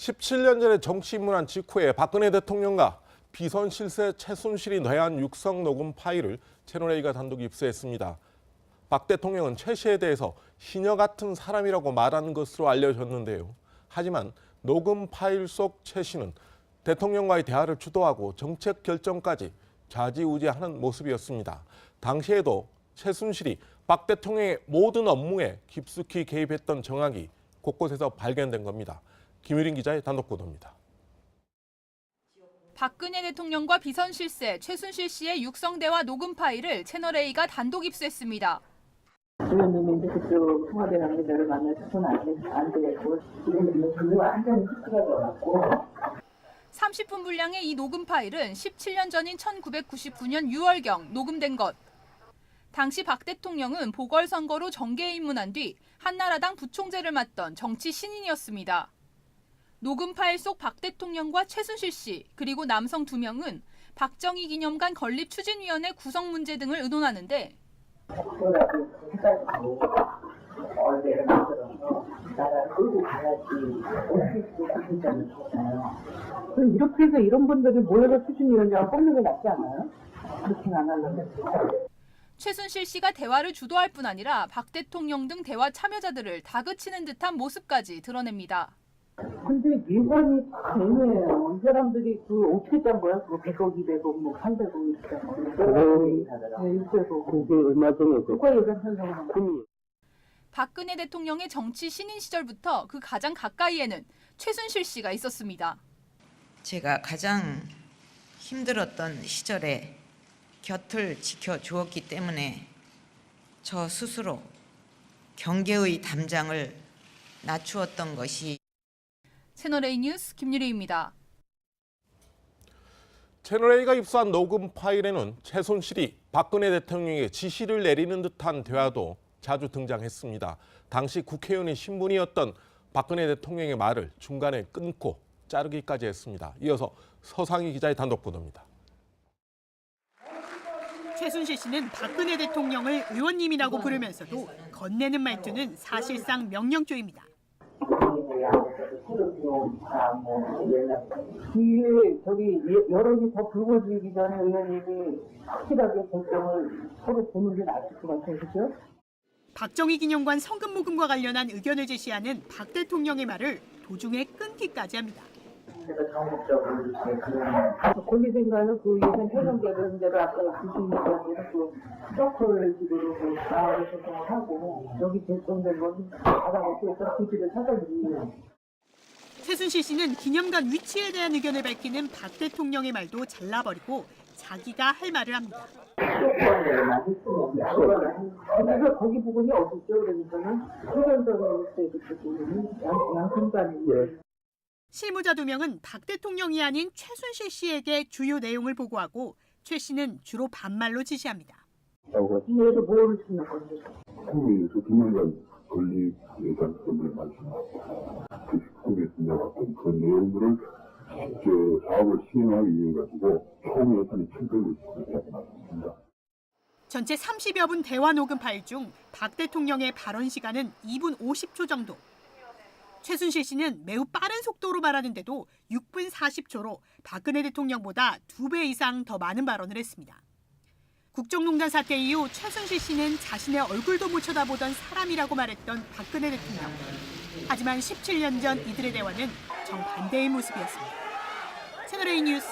17년 전에 정치 입문한 직후에 박근혜 대통령과 비선 실세 최순실이 내한 육성 녹음 파일을 채널A가 단독 입수했습니다. 박 대통령은 최 씨에 대해서 희녀 같은 사람이라고 말하는 것으로 알려졌는데요. 하지만 녹음 파일 속 최 씨는 대통령과의 대화를 주도하고 정책 결정까지 좌지우지하는 모습이었습니다. 당시에도 최순실이 박 대통령의 모든 업무에 깊숙이 개입했던 정황이 곳곳에서 발견된 겁니다. 김유린 기자의 단독 보도입니다. 박근혜 대통령과 비선 실세 최순실 씨의 육성 대화 녹음 파일을 채널A가 단독 입수했습니다. 의원님이 이제 그쪽 청와대 관계자를 만나서는 안 되고 지금 그거 완전히 흐트러져갖고 30분 분량의 이 녹음 파일은 17년 전인 1999년 6월경 녹음된 것. 당시 박 대통령은 보궐선거로 정계에 입문한 뒤 한나라당 부총재를 맡던 정치 신인이었습니다. 녹음 파일 속 박 대통령과 최순실 씨 그리고 남성 2명은 박정희 기념관 건립추진위원회 구성 문제 등을 의논하는데 그거라도 해가지고 어제를 만들어서 나라 끌고 가야지 오피스도 안된다는 거잖아요. 그럼 이렇게 해서 이런 분들이 모여서 추진위원장을 뽑는 게 낫지 않아요? 그렇게는 안 하려면. 최순실 씨가 대화를 주도할 뿐 아니라 박 대통령 등 대화 참여자들을 다그치는 듯한 모습까지 드러냅니다. 근데 예산이 참 애매해요. 이 사람들이 그 어떻게 짠 거야? 그거 100억, 200억, 뭐 300억 이렇게 한 거. 네, 600억. 그게 얼마 전에 국가 예산 편성을 한 거. 박근혜 대통령의 정치 신인 시절부터 그 가장 가까이에는 최순실 씨가 있었습니다. 제가 가장 힘들었던 시절에 곁을 지켜주었기 때문에 저 스스로 경계의 담장을 낮추었던 것이 채널A 뉴스 김유리입니다. 채널A가 입수한 녹음 파일에는 최순실이 박근혜 대통령에게 지시를 내리는 듯한 대화도 자주 등장했습니다. 당시 국회의원의 신분이었던 박근혜 대통령의 말을 중간에 끊고 자르기까지 했습니다. 이어서 서상희 기자의 단독 보도입니다. 최순실 씨는 박근혜 대통령을 의원님이라고 부르면서도 건네는 말투는 사실상 명령조입니다. 이게 저기 여론이 더 불거지기 전에 의원님이 확실하게 결정을 서로 보는 게 나을 것 같아요, 그죠? 박정희 기념관 성금 모금과 관련한 의견을 제시하는 박 대통령의 말을 도중에 끊기까지 합니다. 제가 전국적으로 이렇게 그런 권리생과는 그 예산 편성되는 대로 아까 주시니까 그 서클 식으로 그 나와서 소통을 하고 여기 결정된 건 받아놓고 해서 부지를 찾아드리는. 최순실 씨는 기념관 위치에 대한 의견을 밝히는 박 대통령의 말도 잘라버리고 자기가 할 말을 합니다. 수도권에만 했으면 그래서 거기 부분이 어딨죠? 그러니까는 소변적인 그 부분이 양순간이에요. 실무자 2명은 박 대통령이 아닌 최순실 씨에게 주요 내용을 보고하고 최 씨는 주로 반말로 지시합니다. 이에서 뭐를 주는 건지. 국민에서 2년간 건립 예산금을 말씀하고 그 식품에 분야같은 그런 내용들을 사업을 시행하기 위해 가지고 총 예산이 700억 나왔습니다. 전체 30여 분 대화 녹음 파일 중 박 대통령의 발언 시간은 2분 50초 정도. 최순실 씨는 매우 빠른 속도로 말하는데도 6분 40초로 박근혜 대통령보다 2배 이상 더 많은 발언을 했습니다. 국정농단 사태 이후 최순실 씨는 자신의 얼굴도 못 쳐다보던 사람이라고 말했던 박근혜 대통령. 하지만 17년 전 이들의 대화는 정반대의 모습이었습니다. 채널A 뉴스